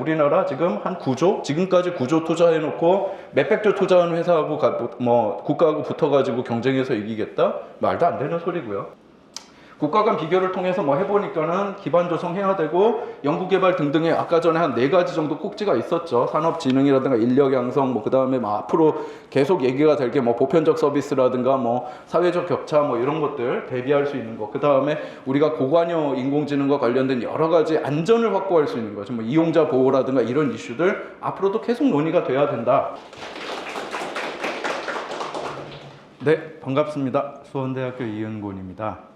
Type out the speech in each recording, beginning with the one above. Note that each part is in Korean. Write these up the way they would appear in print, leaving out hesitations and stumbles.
우리나라 지금 한 9조? 지금까지 9조 투자해놓고 몇백조 투자하는 회사하고 뭐 국가하고 붙어가지고 경쟁해서 이기겠다? 말도 안 되는 소리고요. 국가 간 비교를 통해서 뭐 해보니까는 기반 조성해야 되고 연구개발 등등의 아까 전에 한 4가지 정도 꼭지가 있었죠. 산업진흥이라든가 인력 양성, 뭐 그 다음에 뭐 앞으로 계속 얘기가 될 게 뭐 보편적 서비스라든가 뭐 사회적 격차 뭐 이런 것들 대비할 수 있는 거. 그 다음에 우리가 고관여 인공지능과 관련된 여러 가지 안전을 확보할 수 있는 거죠. 뭐 이용자 보호라든가 이런 이슈들 앞으로도 계속 논의가 돼야 된다. 네, 반갑습니다. 수원대학교 이은곤입니다.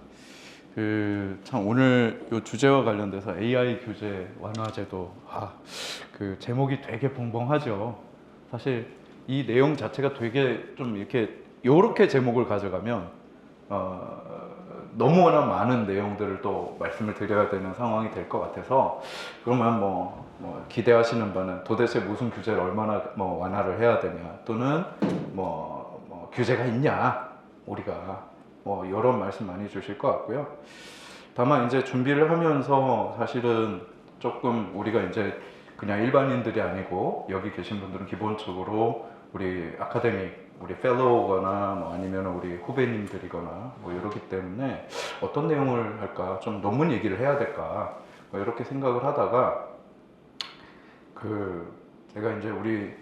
참 오늘 요 주제와 관련돼서 AI 규제 완화제도 그 제목이 되게 벙벙하죠. 사실 이 내용 자체가 되게 좀 요렇게 제목을 가져가면 너무나 많은 내용들을 또 말씀을 드려야 되는 상황이 될 것 같아서 그러면 뭐 기대하시는 바는 도대체 무슨 규제를 얼마나 뭐 완화를 해야 되냐 또는 뭐 규제가 있냐 우리가 뭐 이런 말씀 많이 주실 것 같고요. 다만 이제 준비를 하면서 사실은 조금 우리가 이제 그냥 일반인들이 아니고 여기 계신 분들은 기본적으로 우리 아카데믹, 우리 펠로우거나 뭐 아니면 우리 후배님들이거나 뭐 이러기 때문에 어떤 내용을 할까, 좀 논문 얘기를 해야 될까 뭐 이렇게 생각을 하다가 제가 이제 우리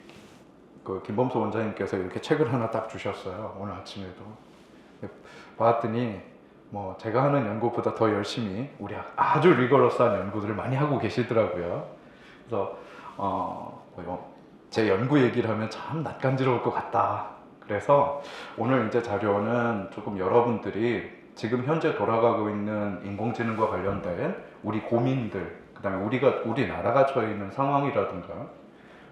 김범수 원장님께서 이렇게 책을 하나 딱 주셨어요. 오늘 아침에도. 봤더니 뭐 제가 하는 연구보다 더 열심히 우리 아주 리거러스한 연구들을 많이 하고 계시더라고요. 그래서 제 연구 얘기를 하면 참 낯간지러울 것 같다. 그래서 오늘 이제 자료는 조금 여러분들이 지금 현재 돌아가고 있는 인공지능과 관련된 우리 고민들, 그다음에 우리나라가 처해 있는 상황이라든가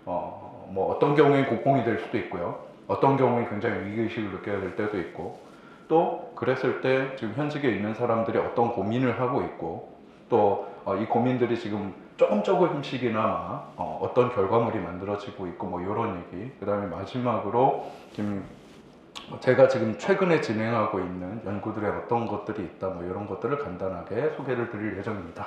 뭐 어떤 경우에 국공이 될 수도 있고요. 어떤 경우에 굉장히 위기의식을 느껴야 될 때도 있고 또 그랬을 때 지금 현직에 있는 사람들이 어떤 고민을 하고 있고 또 이 고민들이 지금 조금씩이나마 어떤 결과물이 만들어지고 있고 뭐 이런 얘기. 그 다음에 마지막으로 제가 지금 최근에 진행하고 있는 연구들에 어떤 것들이 있다 뭐 이런 것들을 간단하게 소개를 드릴 예정입니다.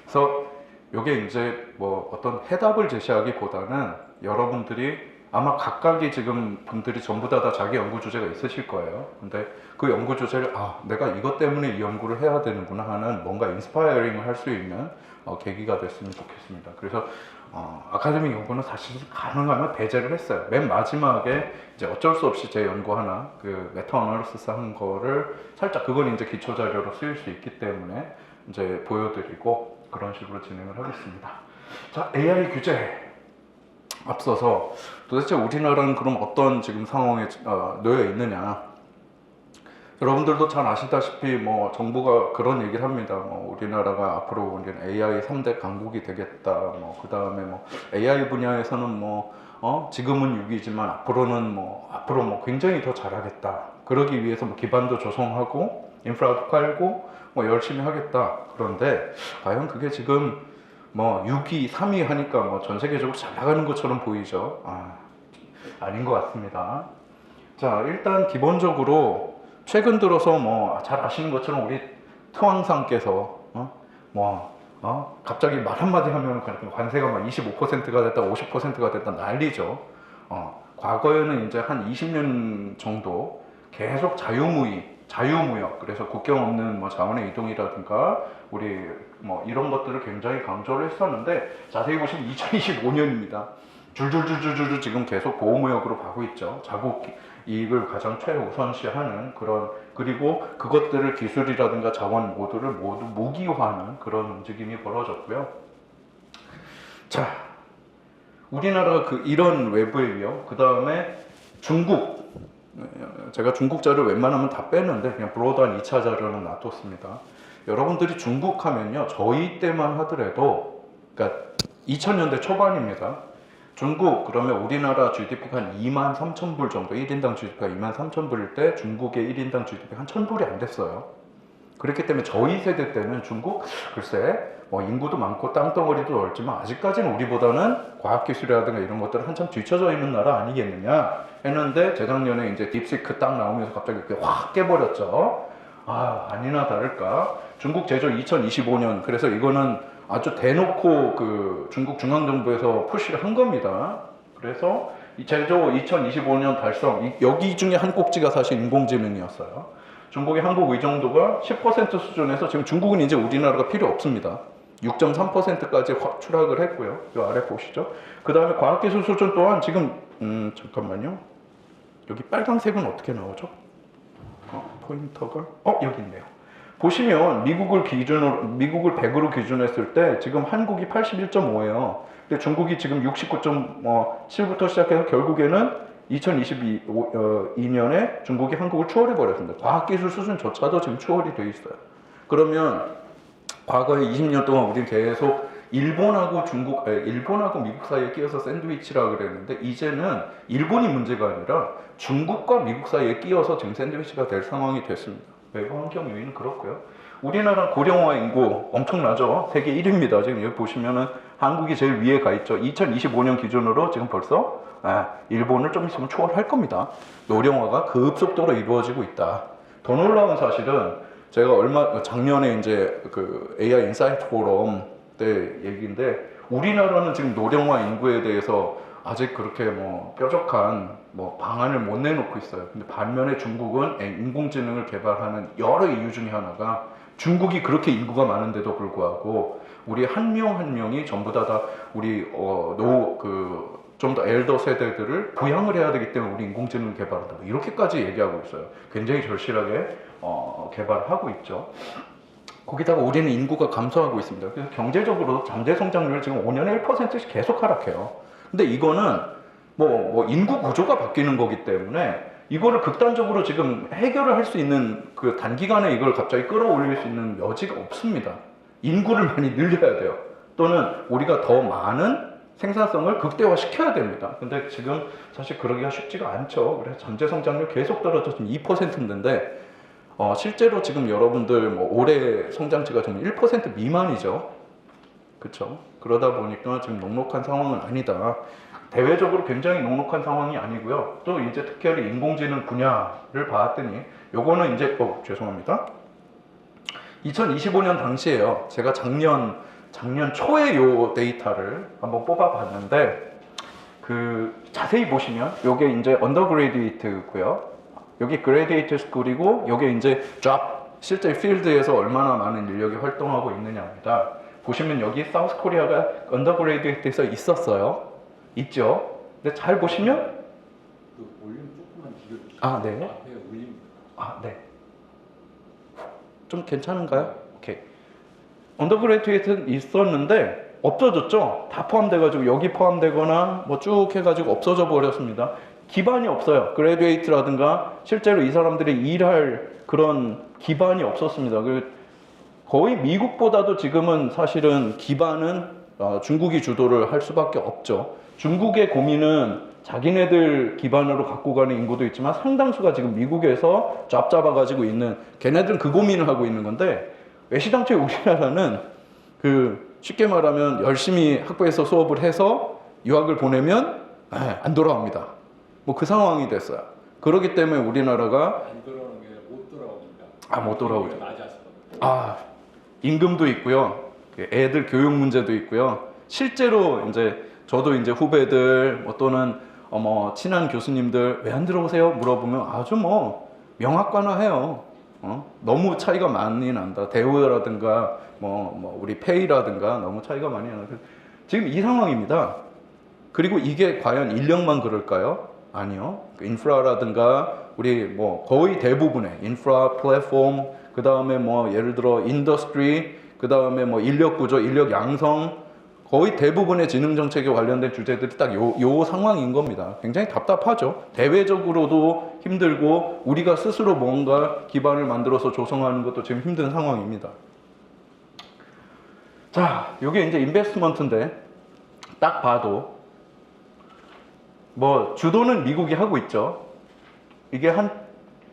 그래서 이게 이제 뭐 어떤 해답을 제시하기보다는 여러분들이 아마 각각이 지금 분들이 전부 다 자기 연구 주제가 있으실 거예요. 근데 그 연구 주제를 내가 이것 때문에 이 연구를 해야 되는구나 하는 뭔가 인스파이어링을 할 수 있는 계기가 됐으면 좋겠습니다. 그래서 아카데믹 연구는 사실 가능하면 배제를 했어요. 맨 마지막에 이제 어쩔 수 없이 제 연구 하나 메타 어널리시스 한 거를 살짝 그건 이제 기초 자료로 쓰일 수 있기 때문에 이제 보여드리고 그런 식으로 진행을 하겠습니다. 자, AI 규제. 앞서서 도대체 우리나라는 그럼 어떤 지금 상황에 놓여 있느냐. 여러분들도 잘 아시다시피 뭐 정부가 그런 얘기를 합니다. 뭐 우리나라가 앞으로 AI 3대 강국이 되겠다. 뭐 그 다음에 뭐 AI 분야에서는 뭐 지금은 6위지만 앞으로는 앞으로 굉장히 더 잘하겠다. 그러기 위해서 뭐 기반도 조성하고 인프라도 깔고 뭐 열심히 하겠다. 그런데 과연 그게 지금 6위, 3위 하니까 전 세계적으로 잘 나가는 것처럼 보이죠. 아닌 것 같습니다. 자, 일단 기본적으로 최근 들어서 잘 아시는 것처럼 우리 트왕상께서 갑자기 말 한마디 하면 관세가 25%가 됐다, 50%가 됐다 난리죠. 과거에는 이제 한 20년 정도 계속 자유무역, 그래서 국경 없는 자원의 이동이라든가 우리 이런 것들을 굉장히 강조를 했었는데 자세히 보시면 2025년입니다. 줄줄줄줄줄 지금 계속 보호무역으로 가고 있죠. 자국 이익을 가장 최우선시하는 그리고 그것들을 기술이라든가 자원 모두 무기화하는 그런 움직임이 벌어졌고요. 자, 우리나라 이런 외부의 위협, 그 다음에 중국. 제가 중국 자료를 웬만하면 다 뺐는데 그냥 브로드한 2차 자료는 놔뒀습니다. 여러분들이 중국 하면요, 저희 때만 하더라도, 그러니까 2000년대 초반입니다. 중국, 그러면 우리나라 GDP가 한 23,000불 정도, 1인당 GDP가 23,000불일 때 중국의 1인당 GDP가 한 1,000불이 안 됐어요. 그렇기 때문에 저희 세대 때는 중국, 글쎄, 인구도 많고 땅덩어리도 넓지만 아직까지는 우리보다는 과학기술이라든가 이런 것들은 한참 뒤쳐져 있는 나라 아니겠느냐 했는데 재작년에 이제 딥시크 딱 나오면서 갑자기 이렇게 확 깨버렸죠. 아니나 다를까 중국 제조 2025년, 그래서 이거는 아주 대놓고 그 중국 중앙정부에서 푸시를 한 겁니다. 그래서 이 제조 2025년 달성, 여기 중에 한 꼭지가 사실 인공지능이었어요. 중국의 한국 의존도가 10% 수준에서 지금 중국은 이제 우리나라가 필요 없습니다. 6.3%까지 확 추락을 했고요. 이 아래 보시죠. 그 다음에 과학기술 수준 또한 지금 잠깐만요. 여기 빨간색은 어떻게 나오죠? 포인터가 여기 있네요. 보시면 미국을 100으로 기준했을 때 지금 한국이 81.5예요. 근데 중국이 지금 69.7부터 시작해서 결국에는 2022년에 중국이 한국을 추월해 버렸습니다. 과학기술 수준조차도 지금 추월이 돼 있어요. 그러면 과거에 20년 동안 우리는 계속 일본하고 미국 사이에 끼어서 샌드위치라 그랬는데 이제는 일본이 문제가 아니라 중국과 미국 사이에 끼어서 지금 샌드위치가 될 상황이 됐습니다. 외부 환경 요인은 그렇고요. 우리나라 고령화 인구 엄청나죠. 세계 1위입니다. 지금 여기 보시면은 한국이 제일 위에 가 있죠. 2025년 기준으로 지금 벌써 일본을 좀 있으면 초월할 겁니다. 노령화가 급속도로 이루어지고 있다. 더 놀라운 사실은 제가 작년에 이제 그 AI 인사이트 포럼 때 얘기인데 우리나라는 지금 노령화 인구에 대해서 아직 그렇게 뾰족한 방안을 못 내놓고 있어요. 근데 반면에 중국은 인공지능을 개발하는 여러 이유 중에 하나가 중국이 그렇게 인구가 많은데도 불구하고 우리 한 명 한 명이 전부 다 우리 좀 더 엘더 세대들을 부양을 해야 되기 때문에 우리 인공지능을 개발한다. 이렇게까지 얘기하고 있어요. 굉장히 절실하게 개발하고 있죠. 거기다가 우리는 인구가 감소하고 있습니다. 그래서 경제적으로 잠재 성장률 지금 5년에 1%씩 계속 하락해요. 근데 이거는 인구 구조가 바뀌는 거기 때문에 이거를 극단적으로 지금 해결을 할 수 있는 그 단기간에 이걸 갑자기 끌어올릴 수 있는 여지가 없습니다. 인구를 많이 늘려야 돼요. 또는 우리가 더 많은 생산성을 극대화시켜야 됩니다. 근데 지금 사실 그러기가 쉽지가 않죠. 그래서 잠재 성장률 계속 떨어져서 2%인데 실제로 지금 여러분들 올해 성장치가 좀 1% 미만이죠. 그렇죠? 그러다 보니까 지금 녹록한 상황은 아니다. 대외적으로 굉장히 녹록한 상황이 아니고요. 또 이제 특별히 인공지능 분야를 봤더니 요거는 이제 죄송합니다. 2025년 당시에요. 제가 작년 초에 요 데이터를 한번 뽑아봤는데 자세히 보시면 요게 이제 언더그레디에이트고요. 여기 그레디에이트 스쿨이고 요게 이제 실제 필드에서 얼마나 많은 인력이 활동하고 있느냐입니다. 보시면 여기 사우스 코리아가 언더그레디에이트에서 있었어요. 있죠. 근데 잘 보시면 그 볼륨 조금만 줄여주시죠. 네. 앞에 울립니다. 네. 좀 괜찮은가요? 오케이. 언더그레디에이트는 있었는데 없어졌죠. 다 포함돼가지고 여기 포함되거나 쭉 해가지고 없어져 버렸습니다. 기반이 없어요. 그레듀에이트라든가 실제로 이 사람들이 일할 그런 기반이 없었습니다. 거의 미국보다도 지금은 사실은 기반은 중국이 주도를 할 수밖에 없죠. 중국의 고민은 자기네들 기반으로 갖고 가는 인구도 있지만 상당수가 지금 미국에서 잡아가지고 있는 걔네들은 그 고민을 하고 있는 건데 외시당초에 우리나라는 쉽게 말하면 열심히 학부에서 수업을 해서 유학을 보내면 안 돌아옵니다. 그 상황이 됐어요. 그렇기 때문에 우리나라가 안 돌아오는 게 못 돌아옵니다. 못 돌아오죠. 맞았어. 임금도 있고요. 애들 교육 문제도 있고요. 실제로 이제 저도 이제 후배들 또는 친한 교수님들 왜 안 들어오세요? 물어보면 아주 명확관화 해요. 너무 차이가 많이 난다. 대우라든가 우리 페이라든가 너무 차이가 많이 나요. 지금 이 상황입니다. 그리고 이게 과연 인력만 그럴까요? 아니요. 인프라라든가 우리 거의 대부분의 인프라, 플랫폼, 그 다음에 예를 들어 인더스트리, 그 다음에 인력 구조, 인력 양성, 거의 대부분의 지능 정책에 관련된 주제들이 딱 요 상황인 겁니다. 굉장히 답답하죠. 대외적으로도 힘들고 우리가 스스로 뭔가 기반을 만들어서 조성하는 것도 지금 힘든 상황입니다. 자, 요게 이제 인베스트먼트인데 딱 봐도 주도는 미국이 하고 있죠. 이게 한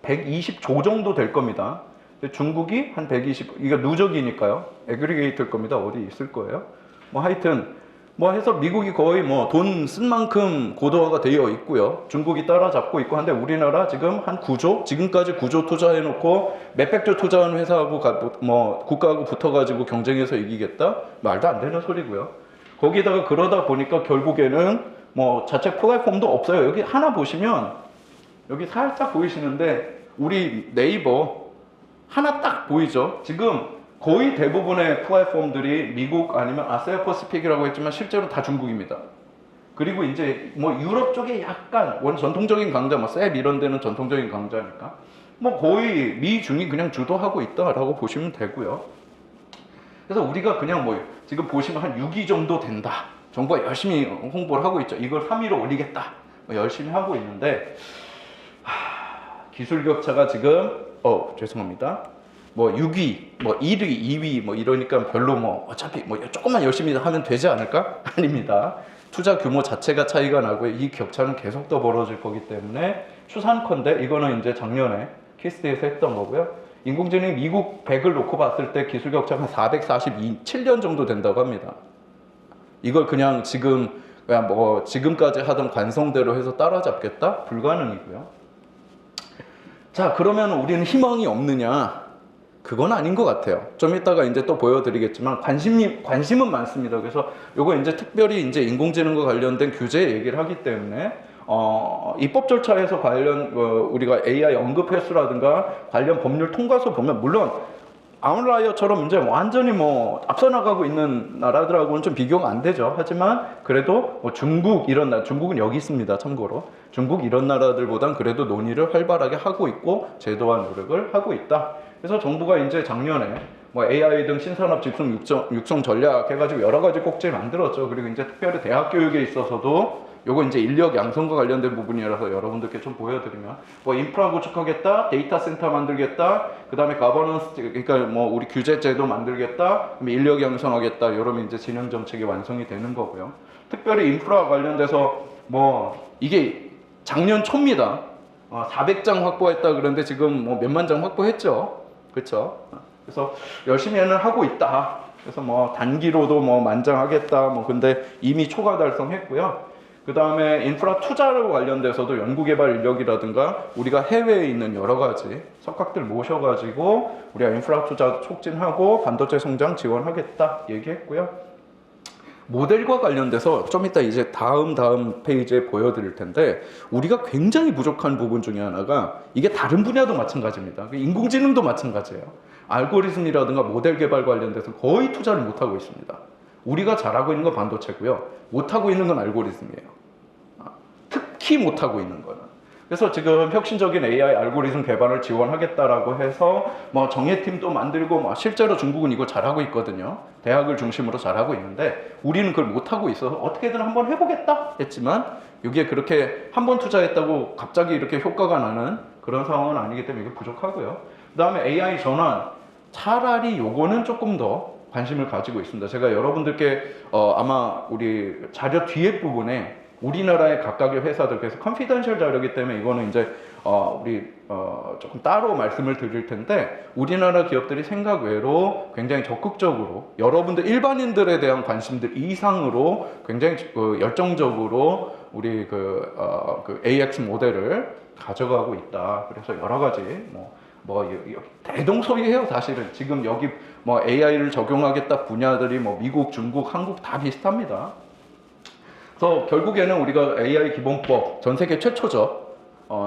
120조 정도 될 겁니다. 근데 중국이 한 120, 이게 누적이니까요. 애그리게이트일 겁니다. 어디 있을 거예요. 하여튼 뭐 해서 미국이 거의 뭐 돈 쓴 만큼 고도화가 되어 있고요. 중국이 따라잡고 있고 한데 우리나라 지금 한 9조, 지금까지 9조 투자해놓고 몇백조 투자한 회사하고 뭐 국가하고 붙어가지고 경쟁해서 이기겠다? 말도 안 되는 소리고요. 거기다가 그러다 보니까 결국에는 뭐 자체 플랫폼도 없어요. 여기 하나 보시면 여기 살짝 보이시는데 우리 네이버 하나 딱 보이죠? 지금 거의 대부분의 플랫폼들이 미국 아니면 아시아 퍼시픽이라고 했지만 실제로 다 중국입니다. 그리고 이제 뭐 유럽 쪽에 약간 전통적인 강자, 뭐 셉 이런 데는 전통적인 강자니까 뭐 거의 미중이 그냥 주도하고 있다라고 보시면 되고요. 그래서 우리가 그냥 뭐 지금 보시면 한 6위 정도 된다. 정부가 열심히 홍보를 하고 있죠. 이걸 3위로 올리겠다. 뭐 열심히 하고 있는데 기술 격차가 지금 죄송합니다. 뭐 6위, 뭐 1위, 2위 뭐 이러니까 별로 뭐 어차피 뭐 조금만 열심히 하면 되지 않을까? 아닙니다. 투자 규모 자체가 차이가 나고 이 격차는 계속 더 벌어질 거기 때문에 추산컨대 이거는 이제 작년에 키스트에서 했던 거고요. 인공지능 미국 100을 놓고 봤을 때 기술 격차가 447년 정도 된다고 합니다. 이걸 그냥 뭐 지금까지 하던 관성대로 해서 따라잡겠다? 불가능이고요. 자, 그러면 우리는 희망이 없느냐? 그건 아닌 것 같아요. 좀 이따가 이제 또 보여드리겠지만 관심은 많습니다. 그래서 요거 이제 특별히 이제 인공지능과 관련된 규제 얘기를 하기 때문에 입법 절차에서 관련 우리가 AI 언급 횟수라든가 관련 법률 통과서 보면 물론 아웃라이어처럼 이제 완전히 뭐 앞서 나가고 있는 나라들하고는 좀 비교가 안 되죠. 하지만 그래도 뭐 중국 이런 중국은 여기 있습니다. 참고로 중국 이런 나라들보단 그래도 논의를 활발하게 하고 있고 제도화 노력을 하고 있다. 그래서 정부가 이제 작년에 뭐 AI 등 신산업 집중 육성 전략 해가지고 여러 가지 꼭지를 만들었죠. 그리고 이제 특별히 대학 교육에 있어서도 요거 이제 인력 양성과 관련된 부분이라서 여러분들께 좀 보여드리면 뭐 인프라 구축하겠다, 데이터 센터 만들겠다, 그 다음에 가버넌스 그러니까 뭐 우리 규제 제도 만들겠다, 인력 양성하겠다, 이러면 이제 진행 정책이 완성이 되는 거고요. 특별히 인프라 관련돼서 뭐 이게 작년 초입니다. 400장 확보했다 그런데 지금 뭐 몇만 장 확보했죠. 그렇죠? 그래서 열심히는 하고 있다. 그래서 뭐 단기로도 뭐 만장하겠다. 뭐 근데 이미 초과 달성했고요. 그 다음에 인프라 투자로 관련돼서도 연구개발 인력이라든가 우리가 해외에 있는 여러 가지 석학들 모셔가지고 우리가 인프라 투자 촉진하고 반도체 성장 지원하겠다 얘기했고요. 모델과 관련돼서 좀 이따 이제 다음 페이지에 보여드릴 텐데 우리가 굉장히 부족한 부분 중에 하나가 이게 다른 분야도 마찬가지입니다. 인공지능도 마찬가지예요. 알고리즘이라든가 모델 개발 관련돼서 거의 투자를 못하고 있습니다. 우리가 잘하고 있는 건 반도체고요. 못하고 있는 건 알고리즘이에요. 특히 못하고 있는 거는. 그래서 지금 혁신적인 AI 알고리즘 개발을 지원하겠다라고 해서 뭐 정예팀도 만들고 뭐 실제로 중국은 이거 잘하고 있거든요. 대학을 중심으로 잘하고 있는데 우리는 그걸 못하고 있어서 어떻게든 한번 해보겠다 했지만 이게 그렇게 한번 투자했다고 갑자기 이렇게 효과가 나는 그런 상황은 아니기 때문에 이게 부족하고요. 그 다음에 AI 전환 차라리 요거는 조금 더 관심을 가지고 있습니다. 제가 여러분들께 아마 우리 자료 뒤에 부분에 우리나라의 각각의 회사들, 그래서 컨피던셜 자료이기 때문에 이거는 이제 우리 조금 따로 말씀을 드릴 텐데 우리나라 기업들이 생각 외로 굉장히 적극적으로 여러분들 일반인들에 대한 관심들 이상으로 굉장히 열정적으로 우리 그 AX 모델을 가져가고 있다. 그래서 여러 가지 대동소이해요. 사실은 지금 여기 뭐 AI를 적용하겠다 분야들이 뭐 미국, 중국, 한국 다 비슷합니다. 그래서 결국에는 우리가 AI 기본법 전 세계 최초죠.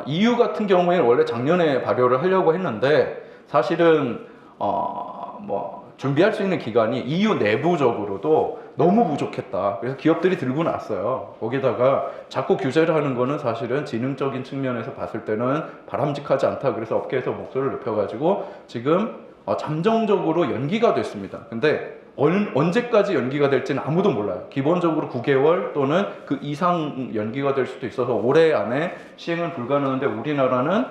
EU 같은 경우에는 원래 작년에 발효를 하려고 했는데 사실은 뭐 준비할 수 있는 기간이 EU 내부적으로도 너무 부족했다. 그래서 기업들이 들고 났어요. 거기다가 자꾸 규제를 하는 거는 사실은 지능적인 측면에서 봤을 때는 바람직하지 않다. 그래서 업계에서 목소리를 높여가지고 지금 잠정적으로 연기가 됐습니다. 근데 언제까지 연기가 될지는 아무도 몰라요. 기본적으로 9개월 또는 그 이상 연기가 될 수도 있어서 올해 안에 시행은 불가능한데 우리나라는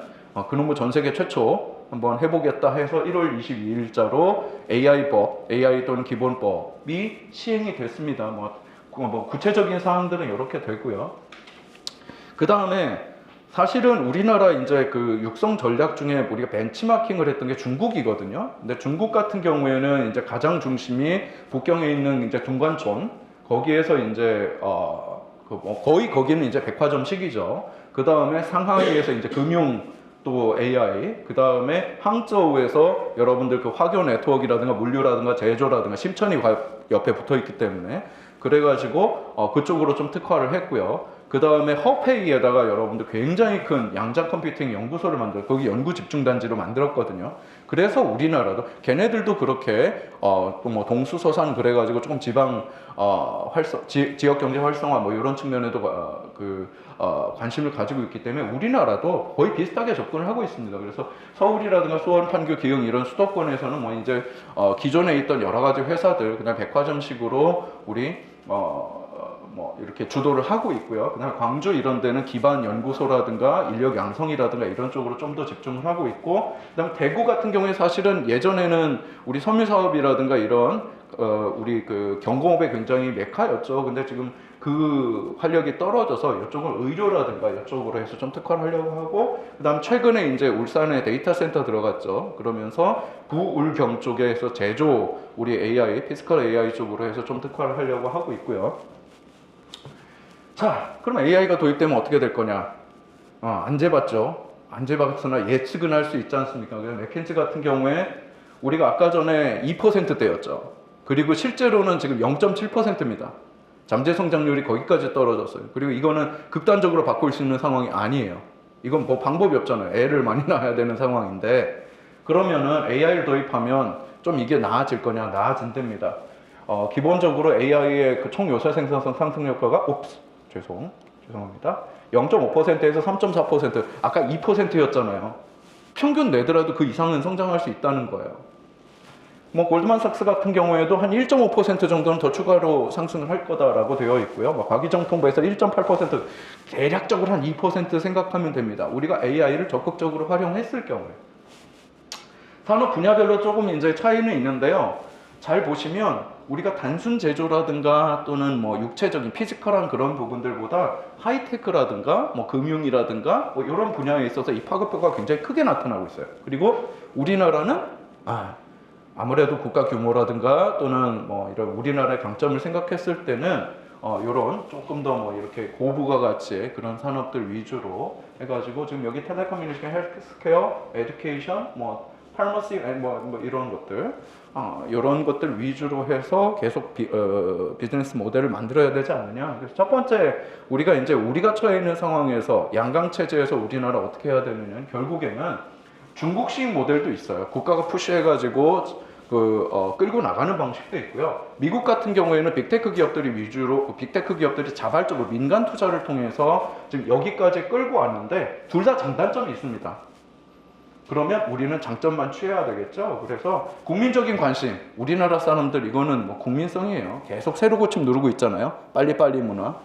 그놈의 전 세계 최초 한번 해보겠다 해서 1월 22일자로 AI 또는 기본법이 시행이 됐습니다. 뭐 구체적인 사항들은 이렇게 되고요. 그 다음에 사실은 우리나라 이제 그 육성 전략 중에 우리가 벤치마킹을 했던 게 중국이거든요. 근데 중국 같은 경우에는 이제 가장 중심이 북경에 있는 이제 둥관촌, 거기에서 이제 거의 거기는 이제 백화점식이죠. 그 다음에 상하이에서 이제 금융 또 AI, 그 다음에 항저우에서 여러분들 그 화교 네트워크라든가 물류라든가 제조라든가 심천이 옆에 붙어 있기 때문에 그래가지고 그쪽으로 좀 특화를 했고요. 그 다음에 허페이에다가 여러분들 굉장히 큰 양자 컴퓨팅 연구소를 거기 연구 집중단지로 만들었거든요. 그래서 우리나라도 걔네들도 그렇게 또 뭐 동수서산 그래가지고 조금 지방 지역 경제 활성화 뭐 이런 측면에도 관심을 가지고 있기 때문에 우리나라도 거의 비슷하게 접근을 하고 있습니다. 그래서 서울이라든가 수원, 판교, 기흥 이런 수도권에서는 뭐 이제 기존에 있던 여러 가지 회사들 그냥 백화점식으로 우리 뭐 이렇게 주도를 하고 있고요. 그다음에 광주 이런 데는 기반 연구소라든가 인력 양성이라든가 이런 쪽으로 좀 더 집중을 하고 있고, 그다음에 대구 같은 경우에 사실은 예전에는 우리 섬유 사업이라든가 이런 우리 그 경공업에 굉장히 메카였죠. 근데 지금 그 활력이 떨어져서 이쪽은 의료라든가 이쪽으로 해서 좀 특화를 하려고 하고, 그다음 최근에 이제 울산에 데이터 센터 들어갔죠. 그러면서 부울경 쪽에서 제조 우리 AI, 피지컬 AI 쪽으로 해서 좀 특화를 하려고 하고 있고요. 자, 그럼 AI가 도입되면 어떻게 될 거냐? 안 재봤죠. 안 재봤으나 예측은 할 수 있지 않습니까? 그래서 맥킨지 같은 경우에 우리가 아까 전에 2%대였죠. 그리고 실제로는 지금 0.7%입니다. 잠재 성장률이 거기까지 떨어졌어요. 그리고 이거는 극단적으로 바꿀 수 있는 상황이 아니에요. 이건 뭐 방법이 없잖아요. 애를 많이 낳아야 되는 상황인데, 그러면은 AI를 도입하면 좀 이게 나아질 거냐? 나아진답니다. 기본적으로 AI의 그 총 요소 생산성 상승 효과가 죄송합니다. 0.5%에서 3.4%, 아까 2%였잖아요. 평균 내더라도 그 이상은 성장할 수 있다는 거예요. 뭐 골드만삭스 같은 경우에도 한 1.5% 정도는 더 추가로 상승을 할 거다라고 되어 있고요. 뭐 과기정통부에서 1.8%, 대략적으로 한 2% 생각하면 됩니다. 우리가 AI를 적극적으로 활용했을 경우에. 산업 분야별로 조금 이제 차이는 있는데요. 잘 보시면 우리가 단순 제조라든가 또는 뭐 육체적인 피지컬한 그런 부분들보다 하이테크라든가 뭐 금융이라든가 뭐 이런 분야에 있어서 이 파급효과가 굉장히 크게 나타나고 있어요. 그리고 우리나라는 아무래도 국가 규모라든가 또는 뭐 이런 우리나라의 강점을 생각했을 때는 이런 조금 더 뭐 이렇게 고부가 가치의 그런 산업들 위주로 해가지고 지금 여기 텔레커뮤니케이션, 헬스케어, 에듀케이션, 뭐 파머시 뭐 이런 것들 이런 것들 위주로 해서 계속 비즈니스 모델을 만들어야 되지 않느냐. 그래서 첫 번째 우리가 처해 있는 상황에서 양강 체제에서 우리나라 어떻게 해야 되느냐. 결국에는 중국식 모델도 있어요. 국가가 푸시해가지고 끌고 나가는 방식도 있고요. 미국 같은 경우에는 빅테크 기업들이 자발적으로 민간 투자를 통해서 지금 여기까지 끌고 왔는데 둘 다 장단점이 있습니다. 그러면 우리는 장점만 취해야 되겠죠. 그래서 국민적인 관심, 우리나라 사람들 이거는 뭐 국민성이에요. 계속 새로 고침 누르고 있잖아요. 빨리빨리 문화.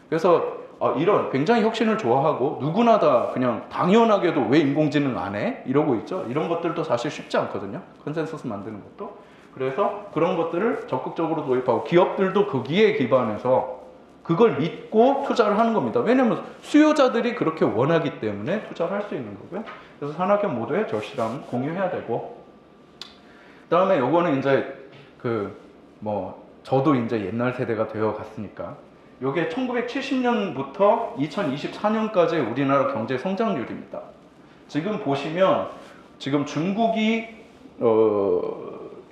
그래서 이런 굉장히 혁신을 좋아하고 누구나 다 그냥 당연하게도 왜 인공지능 안 해? 이러고 있죠. 이런 것들도 사실 쉽지 않거든요. 컨센서스 만드는 것도. 그래서 그런 것들을 적극적으로 도입하고 기업들도 거기에 기반해서 그걸 믿고 투자를 하는 겁니다. 왜냐하면 수요자들이 그렇게 원하기 때문에 투자를 할 수 있는 거고요. 그래서 산학연 모두의 절실함 공유해야 되고, 그다음에 요거는 이제 저도 이제 옛날 세대가 되어 갔으니까 요게 1970년부터 2024년까지의 우리나라 경제 성장률입니다. 지금 보시면 지금 중국이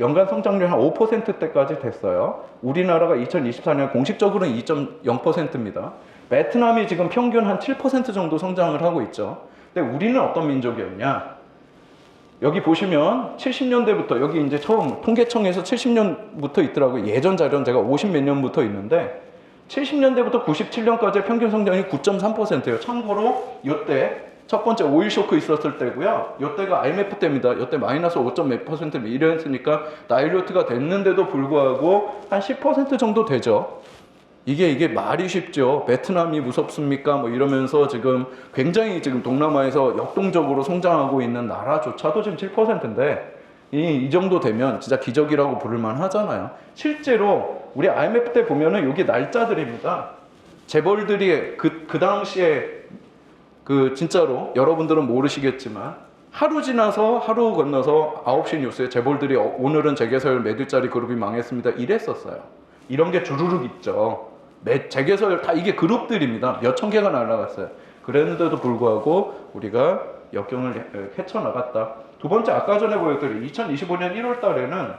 연간 성장률 한 5%대까지 됐어요. 우리나라가 2024년 공식적으로는 2.0%입니다. 베트남이 지금 평균 한 7% 정도 성장을 하고 있죠. 근데 우리는 어떤 민족이었냐? 여기 보시면 70년대부터 여기 이제 처음 통계청에서 70년부터 있더라고요. 예전 자료는 제가 50 몇 년부터 있는데 70년대부터 97년까지의 평균 성장이 9.3%예요. 참고로 이때 첫 번째 오일 쇼크 있었을 때고요. 이때가 IMF 때입니다. 이때 마이너스 5.몇% 이랬으니까 다일루트가 됐는데도 불구하고 한 10% 정도 되죠. 이게 말이 쉽죠. 베트남이 무섭습니까? 뭐 이러면서 지금 굉장히 지금 동남아에서 역동적으로 성장하고 있는 나라조차도 지금 7%인데 이 정도 되면 진짜 기적이라고 부를만 하잖아요. 실제로 우리 IMF 때 보면은 여기 날짜들입니다. 재벌들이 그 당시에 진짜로 여러분들은 모르시겠지만 하루 지나서 하루 건너서 9시 뉴스에 재벌들이 오늘은 재계설 몇 위짜리 그룹이 망했습니다 이랬었어요. 이런 게 주르륵 있죠. 재개설 다 이게 그룹들입니다. 몇천 개가 날라갔어요. 그랬는데도 불구하고 우리가 역경을 헤쳐나갔다. 두 번째, 아까 전에 보여드린 2025년 1월 달에는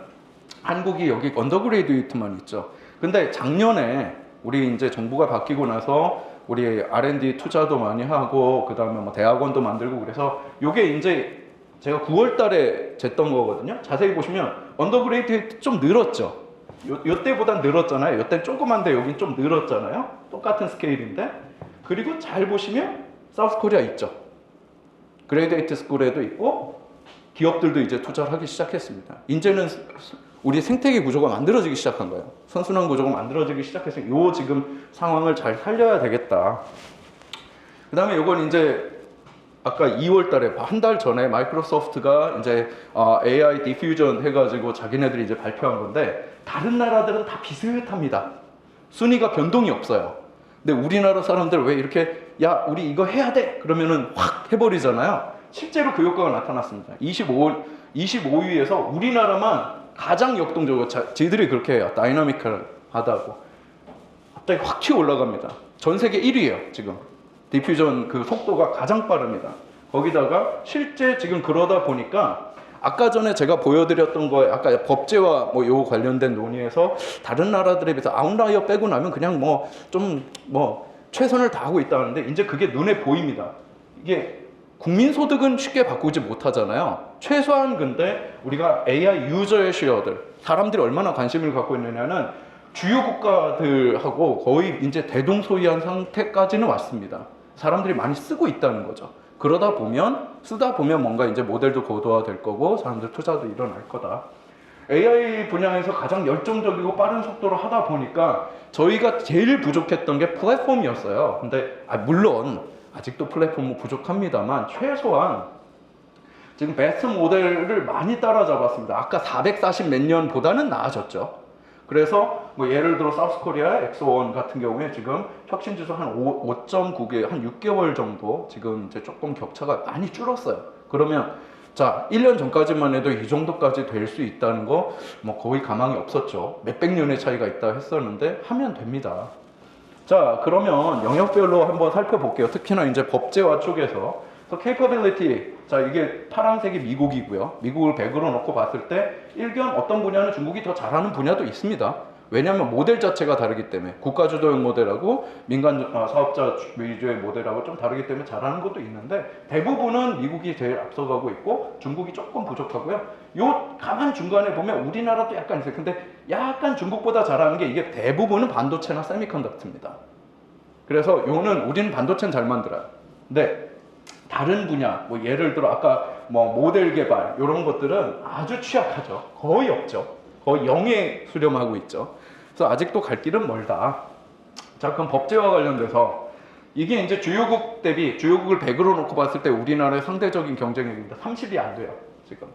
한국이 여기 언더그레이드만 있죠. 근데 작년에 우리 이제 정부가 바뀌고 나서 우리 R&D 투자도 많이 하고 그다음에 뭐 대학원도 만들고 그래서 요게 이제 제가 9월 달에 쟀던 거거든요. 자세히 보시면 언더그레이드 좀 늘었죠. 요 때보단 늘었잖아요. 요때 조그만데 여긴 좀 늘었잖아요. 똑같은 스케일인데. 그리고 잘 보시면 사우스코리아 있죠. 그레이데이트 스쿨에도 있고 기업들도 이제 투자를 하기 시작했습니다. 이제는 우리 생태계 구조가 만들어지기 시작한 거예요. 선순환 구조가 만들어지기 시작해서 요 지금 상황을 잘 살려야 되겠다. 그 다음에 요건 이제 아까 2월 달에 한 달 전에 마이크로소프트가 이제 AI 디퓨전 해가지고 자기네들이 이제 발표한 건데 다른 나라들은 다 비슷합니다. 순위가 변동이 없어요. 근데 우리나라 사람들 왜 이렇게 야 우리 이거 해야 돼 그러면은 확 해버리잖아요. 실제로 그 효과가 나타났습니다. 25위에서 우리나라만 가장 역동적으로 지들이 그렇게 해요. 다이나믹하다고 갑자기 확 튀어 올라갑니다. 전 세계 1위예요 지금. 디퓨전 그 속도가 가장 빠릅니다. 거기다가 실제 지금 그러다 보니까 아까 전에 제가 보여드렸던 거에 아까 법제와 뭐 요 관련된 논의에서 다른 나라들에 비해서 아웃라이어 빼고 나면 그냥 뭐 좀 뭐 최선을 다하고 있다는데 이제 그게 눈에 보입니다. 이게 국민소득은 쉽게 바꾸지 못하잖아요. 최소한 근데 우리가 AI 유저의 쉐어들 사람들이 얼마나 관심을 갖고 있느냐는 주요 국가들하고 거의 이제 대동소이한 상태까지는 왔습니다. 사람들이 많이 쓰고 있다는 거죠. 그러다 보면 쓰다 보면 뭔가 이제 모델도 고도화될 거고 사람들 투자도 일어날 거다. AI 분야에서 가장 열정적이고 빠른 속도로 하다 보니까 저희가 제일 부족했던 게 플랫폼이었어요. 근데 물론 아직도 플랫폼은 부족합니다만 최소한 지금 베스트 모델을 많이 따라잡았습니다. 아까 440 몇 년보다는 나아졌죠. 그래서 뭐 예를 들어 사우스코리아 엑소원 같은 경우에 지금 혁신지수 한 5.9개 한 6개월 정도 지금 이제 조금 격차가 많이 줄었어요. 그러면 자 1년 전까지만 해도 이 정도까지 될 수 있다는 거 뭐 거의 가망이 없었죠. 몇백 년의 차이가 있다 했었는데 하면 됩니다. 자 그러면 영역별로 한번 살펴볼게요. 특히나 이제 법제화 쪽에서 capability 자 이게 파란색이 미국이고요. 미국을 100으로 놓고 봤을 때 일견 어떤 분야는 중국이 더 잘하는 분야도 있습니다. 왜냐하면 모델 자체가 다르기 때문에 국가주도형 모델하고 민간 사업자 위주의 모델하고 좀 다르기 때문에 잘하는 것도 있는데 대부분은 미국이 제일 앞서가고 있고 중국이 조금 부족하고요. 요 가만 중간에 보면 우리나라도 약간 있어요. 근데 약간 중국보다 잘하는 게 이게 대부분은 반도체나 세미컨덕터입니다. 그래서 요는 우리는 반도체는 잘 만들어요. 근데 다른 분야, 뭐 예를 들어 아까 뭐 모델 개발 이런 것들은 아주 취약하죠. 거의 없죠. 거의 0에 수렴하고 있죠. 그래서 아직도 갈 길은 멀다. 자, 그럼 법제와 관련돼서 이게 이제 주요국 대비 주요국을 100으로 놓고 봤을 때 우리나라의 상대적인 경쟁력입니다. 30이 안 돼요. 지금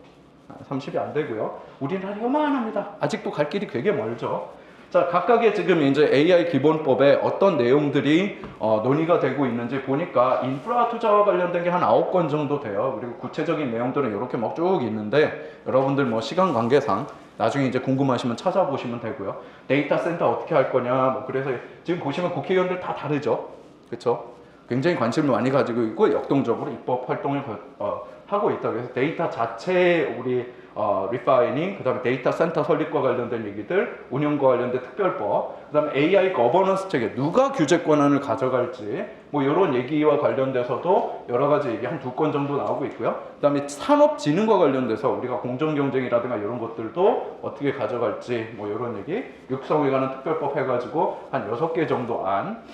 30이 안 되고요. 우리나라 요만합니다. 아직도 갈 길이 되게 멀죠. 자, 각각의 지금 이제 AI 기본법에 어떤 내용들이 논의가 되고 있는지 보니까 인프라 투자와 관련된 게 한 9건 정도 돼요. 그리고 구체적인 내용들은 이렇게 막 쭉 있는데 여러분들 뭐 시간 관계상 나중에 이제 궁금하시면 찾아보시면 되고요. 데이터 센터 어떻게 할 거냐 뭐 그래서 지금 보시면 국회의원들 다 다르죠. 그렇죠? 굉장히 관심을 많이 가지고 있고 역동적으로 입법 활동을 하고 있다. 그래서 데이터 자체의 우리 리파이닝, 그 다음에 데이터 센터 설립과 관련된 얘기들, 운영과 관련된 특별법, 그 다음에 AI 거버넌스 체계, 누가 규제 권한을 가져갈지, 뭐 이런 얘기와 관련돼서도 여러 가지 얘기 한 2건 정도 나오고 있고요. 그 다음에 산업진흥과 관련돼서 우리가 공정경쟁이라든가 이런 것들도 어떻게 가져갈지, 뭐 이런 얘기, 육성에 관한 특별법 해가지고 한 6개 정도 안,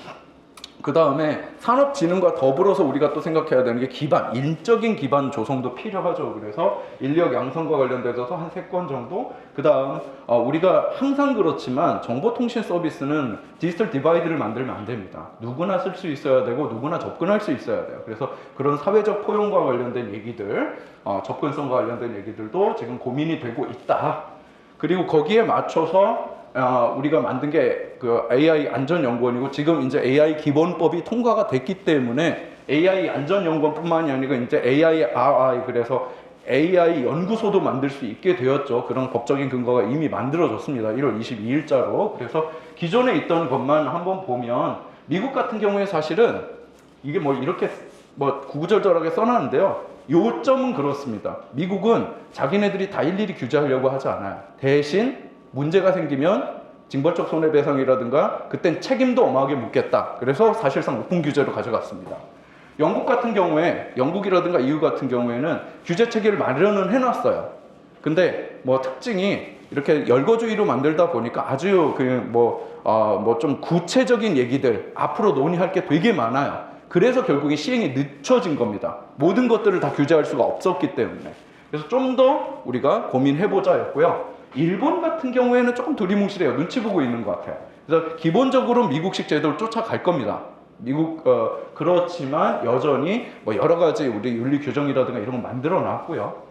그 다음에 산업진흥과 더불어서 우리가 또 생각해야 되는 게 기반, 인적인 기반 조성도 필요하죠. 그래서 인력 양성과 관련돼서 한 3건 정도. 그 다음 우리가 항상 그렇지만 정보통신 서비스는 디지털 디바이드를 만들면 안 됩니다. 누구나 쓸 수 있어야 되고 누구나 접근할 수 있어야 돼요. 그래서 그런 사회적 포용과 관련된 얘기들, 접근성과 관련된 얘기들도 지금 고민이 되고 있다. 그리고 거기에 맞춰서 우리가 만든 게 그 AI 안전연구원이고 지금 이제 AI 기본법이 통과가 됐기 때문에 AI 안전연구원뿐만이 아니고 이제 AI RI 그래서 AI 연구소도 만들 수 있게 되었죠. 그런 법적인 근거가 이미 만들어졌습니다. 1월 22일자로. 그래서 기존에 있던 것만 한번 보면 미국 같은 경우에 사실은 이게 뭐 이렇게 뭐 구구절절하게 써놨는데요. 요점은 그렇습니다. 미국은 자기네들이 다 일일이 규제하려고 하지 않아요. 대신 문제가 생기면 징벌적 손해배상이라든가 그땐 책임도 엄하게 묻겠다. 그래서 사실상 오픈 규제로 가져갔습니다. 영국 같은 경우에, 영국이라든가 EU 같은 경우에는 규제 체계를 마련은 해놨어요. 근데 뭐 특징이 이렇게 열거주의로 만들다 보니까 아주 좀 구체적인 얘기들 앞으로 논의할 게 되게 많아요. 그래서 결국에 시행이 늦춰진 겁니다. 모든 것들을 다 규제할 수가 없었기 때문에. 그래서 좀 더 우리가 고민해보자였고요. 일본 같은 경우에는 조금 두리뭉실해요. 눈치 보고 있는 것 같아요. 그래서 기본적으로 미국식 제도를 쫓아갈 겁니다. 그렇지만 여전히 뭐 여러 가지 우리 윤리 규정이라든가 이런 거 만들어 놨고요.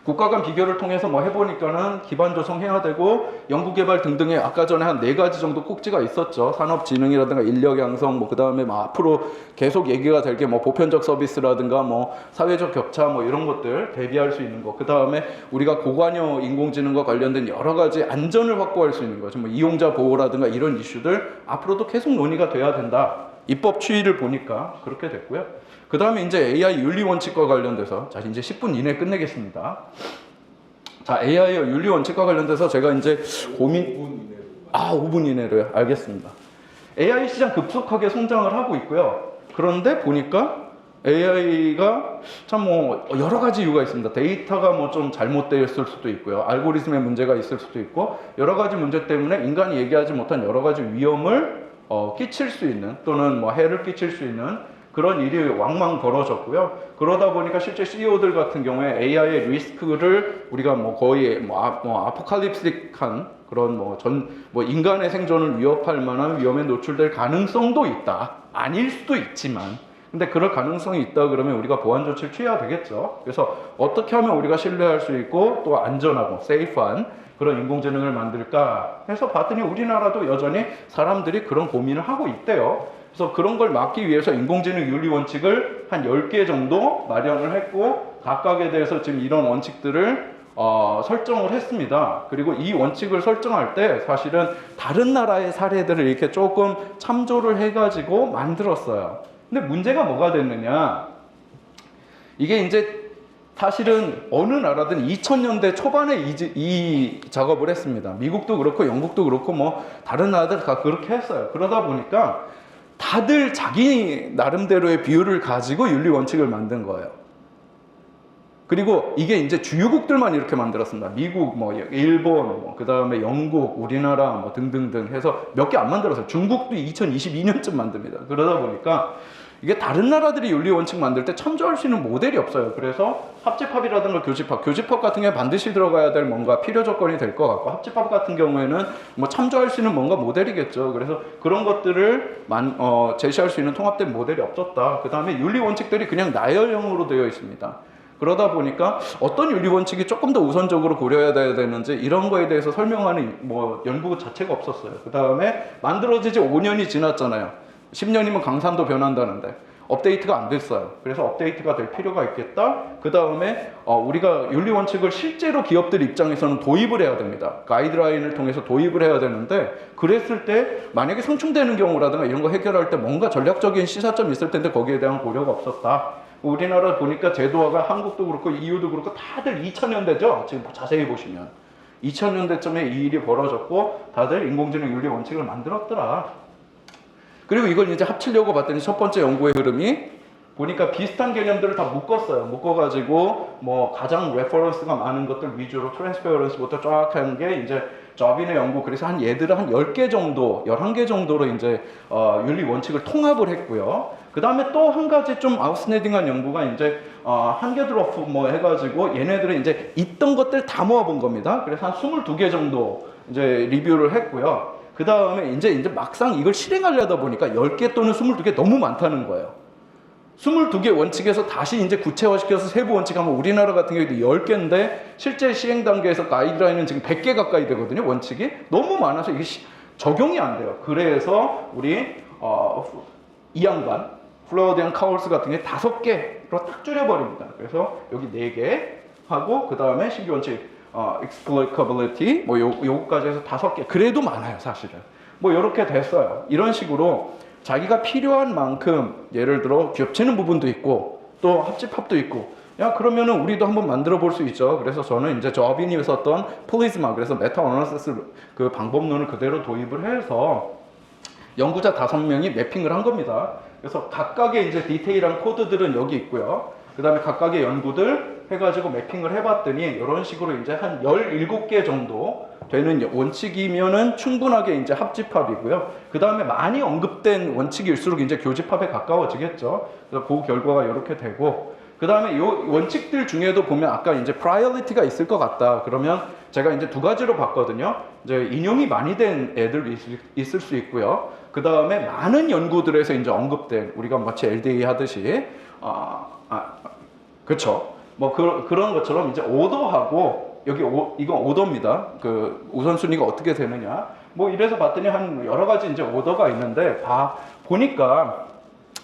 국가 간 비교를 통해서 뭐 해보니까는 기반 조성해야 되고 연구개발 등등의 아까 전에 한 4가지 정도 꼭지가 있었죠. 산업진흥이라든가 인력 양성, 뭐 그 다음에 뭐 앞으로 계속 얘기가 될 게 뭐 보편적 서비스라든가 뭐 사회적 격차 뭐 이런 것들 대비할 수 있는 거. 그 다음에 우리가 고관여 인공지능과 관련된 여러 가지 안전을 확보할 수 있는 거죠. 뭐 이용자 보호라든가 이런 이슈들 앞으로도 계속 논의가 돼야 된다. 입법 추이를 보니까 그렇게 됐고요. 그 다음에 이제 AI 윤리 원칙과 관련돼서, 자, 이제 10분 이내에 끝내겠습니다. 자, AI 윤리 원칙과 관련돼서 제가 이제 5분 이내로요. 알겠습니다. AI 시장 급속하게 성장을 하고 있고요. 그런데 보니까 AI가 참 뭐 여러 가지 이유가 있습니다. 데이터가 뭐 좀 잘못되었을 수도 있고요. 알고리즘의 문제가 있을 수도 있고, 여러 가지 문제 때문에 인간이 얘기하지 못한 여러 가지 위험을 끼칠 수 있는, 또는 뭐 해를 끼칠 수 있는 그런 일이 왕왕 벌어졌고요. 그러다 보니까 실제 CEO들 같은 경우에 AI의 리스크를 우리가 뭐 거의 아포칼립틱한 그런 인간의 생존을 위협할 만한 위험에 노출될 가능성도 있다. 아닐 수도 있지만, 근데 그럴 가능성이 있다 그러면 우리가 보안 조치를 취해야 되겠죠. 그래서 어떻게 하면 우리가 신뢰할 수 있고 또 안전하고 세이프한 그런 인공지능을 만들까 해서 봤더니 우리나라도 여전히 사람들이 그런 고민을 하고 있대요. 그래서 그런 걸 막기 위해서 인공지능 윤리 원칙을 한 10개 정도 마련을 했고, 각각에 대해서 지금 이런 원칙들을 설정을 했습니다. 그리고 이 원칙을 설정할 때 사실은 다른 나라의 사례들을 이렇게 조금 참조를 해가지고 만들었어요. 근데 문제가 뭐가 됐느냐, 이게 이제 사실은 어느 나라든 2000년대 초반에 이 작업을 했습니다. 미국도 그렇고 영국도 그렇고 뭐 다른 나라들 다 그렇게 했어요. 그러다 보니까 다들 자기 나름대로의 비율을 가지고 윤리 원칙을 만든 거예요. 그리고 이게 이제 주요국들만 이렇게 만들었습니다. 미국, 뭐 일본, 그 다음에 영국, 우리나라 뭐 등등등 해서 몇 개 안 만들었어요. 중국도 2022년쯤 만듭니다. 그러다 보니까 이게 다른 나라들이 윤리 원칙 만들 때 참조할 수 있는 모델이 없어요. 그래서 합집합이라든가 교집합 같은 경우에 반드시 들어가야 될 뭔가 필요 조건이 될 것 같고, 합집합 같은 경우에는 뭐 참조할 수 있는 뭔가 모델이겠죠. 그래서 그런 것들을 제시할 수 있는 통합된 모델이 없었다. 그 다음에 윤리 원칙들이 그냥 나열형으로 되어 있습니다. 그러다 보니까 어떤 윤리 원칙이 조금 더 우선적으로 고려해야 되는지 이런 거에 대해서 설명하는 뭐 연구 자체가 없었어요. 그 다음에 만들어지지 5년이 지났잖아요. 10년이면 강산도 변한다는데 업데이트가 안 됐어요. 그래서 업데이트가 될 필요가 있겠다. 그 다음에 우리가 윤리 원칙을 실제로 기업들 입장에서는 도입을 해야 됩니다. 가이드라인을 통해서 도입을 해야 되는데, 그랬을 때 만약에 상충되는 경우라든가 이런 거 해결할 때 뭔가 전략적인 시사점이 있을 텐데 거기에 대한 고려가 없었다. 우리나라 보니까 제도화가 한국도 그렇고 EU도 그렇고 다들 2000년대죠. 지금 자세히 보시면 2000년대쯤에 이 일이 벌어졌고 다들 인공지능 윤리 원칙을 만들었더라. 그리고 이걸 이제 합치려고 봤더니 첫 번째 연구의 흐름이 보니까 비슷한 개념들을 다 묶었어요. 묶어가지고 뭐 가장 레퍼런스가 많은 것들 위주로 트랜스페어런스부터 쫙 하는 게 이제 저빈의 연구. 그래서 얘들을 한 10개 정도, 11개 정도로 이제 윤리 원칙을 통합을 했고요. 그 다음에 또 한 가지 좀 아웃스탠딩한 연구가 이제 한게드로프 뭐 해가지고 얘네들은 이제 있던 것들 다 모아본 겁니다. 그래서 한 22개 정도 이제 리뷰를 했고요. 그 다음에 이제 막상 이걸 실행하려다 보니까 10개 또는 22개 너무 많다는 거예요. 22개 원칙에서 다시 이제 구체화시켜서 세부 원칙하면 우리나라 같은 경우에도 10개인데 실제 시행 단계에서 가이드라인은 지금 100개 가까이 되거든요. 원칙이 너무 많아서 이게 적용이 안 돼요. 그래서 우리 이 양반 플로어디안 카울스 같은 게 5개로 딱 줄여버립니다. 그래서 여기 4개 하고 그 다음에 신규 원칙 explicability 뭐 요거까지 해서 5개. 그래도 많아요, 사실은. 뭐 이렇게 됐어요. 이런 식으로 자기가 필요한 만큼 예를 들어 겹치는 부분도 있고 또 합집합도 있고 야 그러면은 우리도 한번 만들어 볼 수 있죠. 그래서 저는 이제 저빈이 썼던 플리즈마 그래서 메타 어나리시스 그 방법론을 그대로 도입을 해서 연구자 5명이 매핑을 한 겁니다. 그래서 각각의 이제 디테일한 코드들은 여기 있고요. 그 다음에 각각의 연구들 해가지고 매핑을 해봤더니 이런 식으로 이제 한 17개 정도 되는 원칙이면은 충분하게 이제 합집합이고요. 그 다음에 많이 언급된 원칙일수록 이제 교집합에 가까워지겠죠. 그래서 그 결과가 이렇게 되고, 그 다음에 요 원칙들 중에도 보면 아까 이제 priority가 있을 것 같다. 그러면 제가 이제 2가지로 봤거든요. 이제 인용이 많이 된 애들 있을 수 있고요. 그 다음에 많은 연구들에서 이제 언급된 우리가 마치 LDA 하듯이 그렇죠. 뭐 그런 것처럼 이제 오더하고 여기 이건 오더입니다. 그 우선순위가 어떻게 되느냐. 뭐 이래서 봤더니 한 여러 가지 이제 오더가 있는데 보니까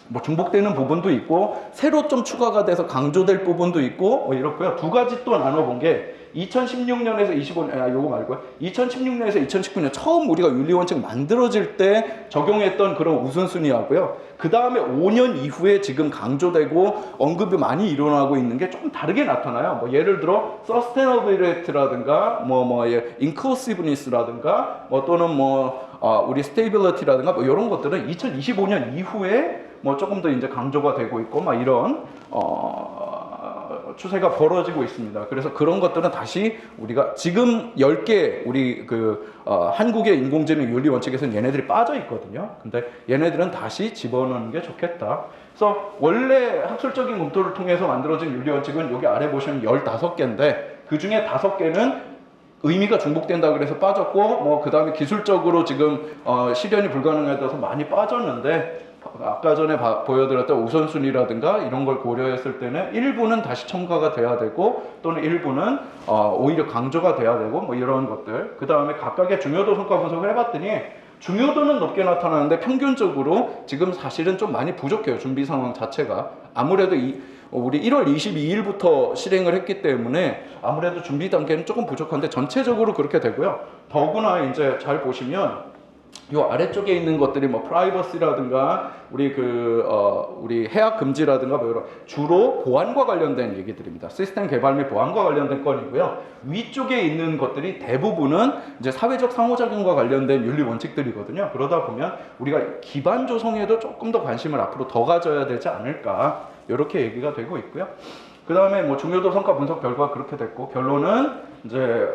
뭐 중복되는 부분도 있고 새로 좀 추가가 돼서 강조될 부분도 있고 뭐 이렇고요. 2가지 또 나눠본 게 2016년에서 25년 요거 말고요. 2016년에서 2019년 처음 우리가 윤리원칙 만들어질 때 적용했던 그런 우선순위하고요. 그 다음에 5년 이후에 지금 강조되고 언급이 많이 일어나고 있는 게 조금 다르게 나타나요. 뭐 예를 들어 sustainability라든가 inclusiveness라든가 뭐 또는 우리 stability라든가 뭐 이런 것들은 2025년 이후에 뭐 조금 더 이제 강조가 되고 있고 막 이런 추세가 벌어지고 있습니다. 그래서 그런 것들은 다시 우리가 지금 10개 우리 한국의 인공지능 윤리 원칙에서는 얘네들이 빠져 있거든요. 근데 얘네들은 다시 집어넣는 게 좋겠다. 그래서 원래 학술적인 검토를 통해서 만들어진 윤리 원칙은 여기 아래 보시면 15개인데 그 중에 5개는 의미가 중복된다 그래서 빠졌고 뭐 그 다음에 기술적으로 지금 실현이 불가능해서 많이 빠졌는데 아까 전에 보여드렸던 우선순위라든가 이런 걸 고려했을 때는 일부는 다시 첨가가 돼야 되고 또는 일부는 오히려 강조가 돼야 되고 뭐 이런 것들. 그 다음에 각각의 중요도 성과 분석을 해봤더니 중요도는 높게 나타나는데 평균적으로 지금 사실은 좀 많이 부족해요. 준비 상황 자체가. 아무래도 우리 1월 22일부터 실행을 했기 때문에 아무래도 준비 단계는 조금 부족한데 전체적으로 그렇게 되고요. 더구나 이제 잘 보시면 요 아래쪽에 있는 것들이 뭐 프라이버시라든가 우리 해악 금지라든가 뭐 이런 주로 보안과 관련된 얘기들입니다. 시스템 개발 및 보안과 관련된 건이고요. 위쪽에 있는 것들이 대부분은 이제 사회적 상호작용과 관련된 윤리 원칙들이거든요. 그러다 보면 우리가 기반 조성에도 조금 더 관심을 앞으로 더 가져야 되지 않을까 이렇게 얘기가 되고 있고요. 그 다음에 뭐 중요도 성과 분석 결과가 그렇게 됐고 결론은 이제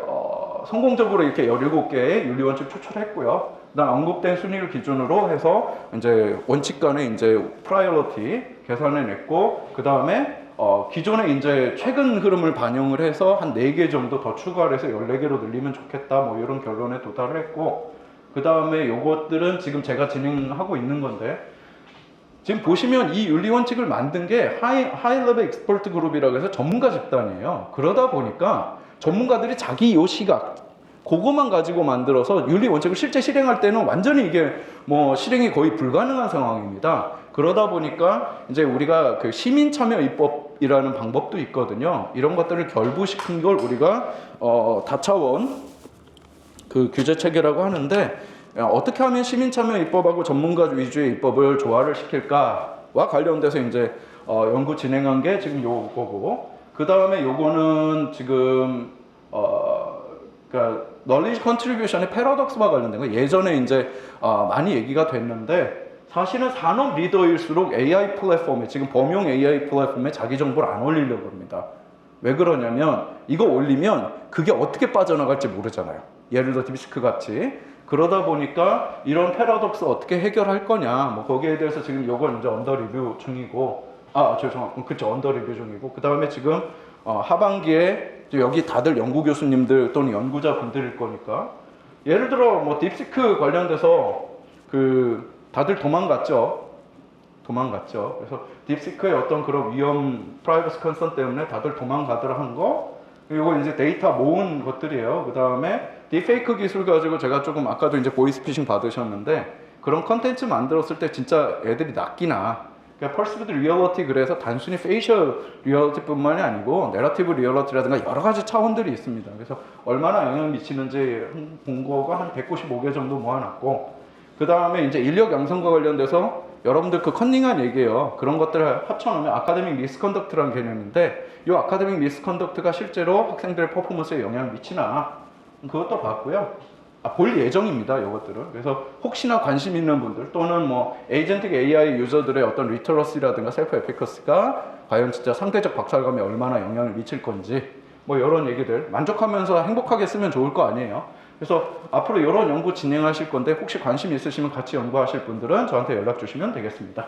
성공적으로 이렇게 17개의 윤리 원칙 추출했고요. 그다음 언급된 순위를 기준으로 해서 이제 원칙 간의 이제 프라이어리티 계산해냈고 그 다음에 기존에 이제 최근 흐름을 반영을 해서 한 4개 정도 더 추가를 해서 14개로 늘리면 좋겠다 뭐 이런 결론에 도달을 했고 그 다음에 요것들은 지금 제가 진행하고 있는 건데 지금 보시면 이 윤리 원칙을 만든 게 하이 레벨 익스퍼트 그룹이라고 해서 전문가 집단이에요. 그러다 보니까 전문가들이 자기 요 시각 그것만 가지고 만들어서 윤리 원칙을 실제 실행할 때는 완전히 이게 뭐 실행이 거의 불가능한 상황입니다. 그러다 보니까 이제 우리가 그 시민 참여 입법이라는 방법도 있거든요. 이런 것들을 결부시킨 걸 우리가 다차원 그 규제 체계라고 하는데 어떻게 하면 시민 참여 입법하고 전문가 위주의 입법을 조화를 시킬까와 관련돼서 이제 연구 진행한 게 지금 요거고 그 다음에 요거는 지금 그러니까 knowledge contribution의 패러독스와 관련된 거 예전에 이제 많이 얘기가 됐는데 사실은 산업 리더일수록 AI 플랫폼에 지금 범용 AI 플랫폼에 자기 정보를 안 올리려고 합니다. 왜 그러냐면 이거 올리면 그게 어떻게 빠져나갈지 모르잖아요. 예를 들어 딥시크 같이. 그러다 보니까 이런 패러독스 어떻게 해결할 거냐 뭐 거기에 대해서 지금 요건 이제 언더 리뷰 중이고 그쵸 언더 리뷰 중이고 그 다음에 지금 하반기에 여기 다들 연구 교수님들 또는 연구자 분들일 거니까 예를 들어 뭐 딥시크 관련돼서 다들 도망갔죠. 그래서 딥시크의 어떤 그런 위험 프라이버시 컨선 때문에 다들 도망가더라 한 거. 그리고 이제 데이터 모은 것들이에요. 그 다음에 딥페이크 기술 가지고 제가 조금 아까도 이제 보이스피싱 받으셨는데 그런 컨텐츠 만들었을 때 진짜 애들이 낚이나 그러니까 퍼시브드 리얼리티 그래서 단순히 페이셜 리얼리티뿐만이 아니고 내러티브 리얼리티라든가 여러 가지 차원들이 있습니다. 그래서 얼마나 영향을 미치는지 본 거가 한 195개 정도 모아놨고 그 다음에 이제 인력 양성과 관련돼서 여러분들 그 컨닝한 얘기예요. 그런 것들을 합쳐놓으면 아카데믹 미스컨덕트라는 개념인데 이 아카데믹 미스컨덕트가 실제로 학생들의 퍼포먼스에 영향을 미치나 그것도 봤고요. 볼 예정입니다. 이것들을. 그래서 혹시나 관심 있는 분들 또는 뭐 에이전틱 AI 유저들의 어떤 리터러시라든가 셀프 에피커스가 과연 진짜 상대적 박살감에 얼마나 영향을 미칠 건지 뭐 이런 얘기들 만족하면서 행복하게 쓰면 좋을 거 아니에요. 그래서 앞으로 이런 연구 진행하실 건데 혹시 관심 있으시면 같이 연구하실 분들은 저한테 연락 주시면 되겠습니다.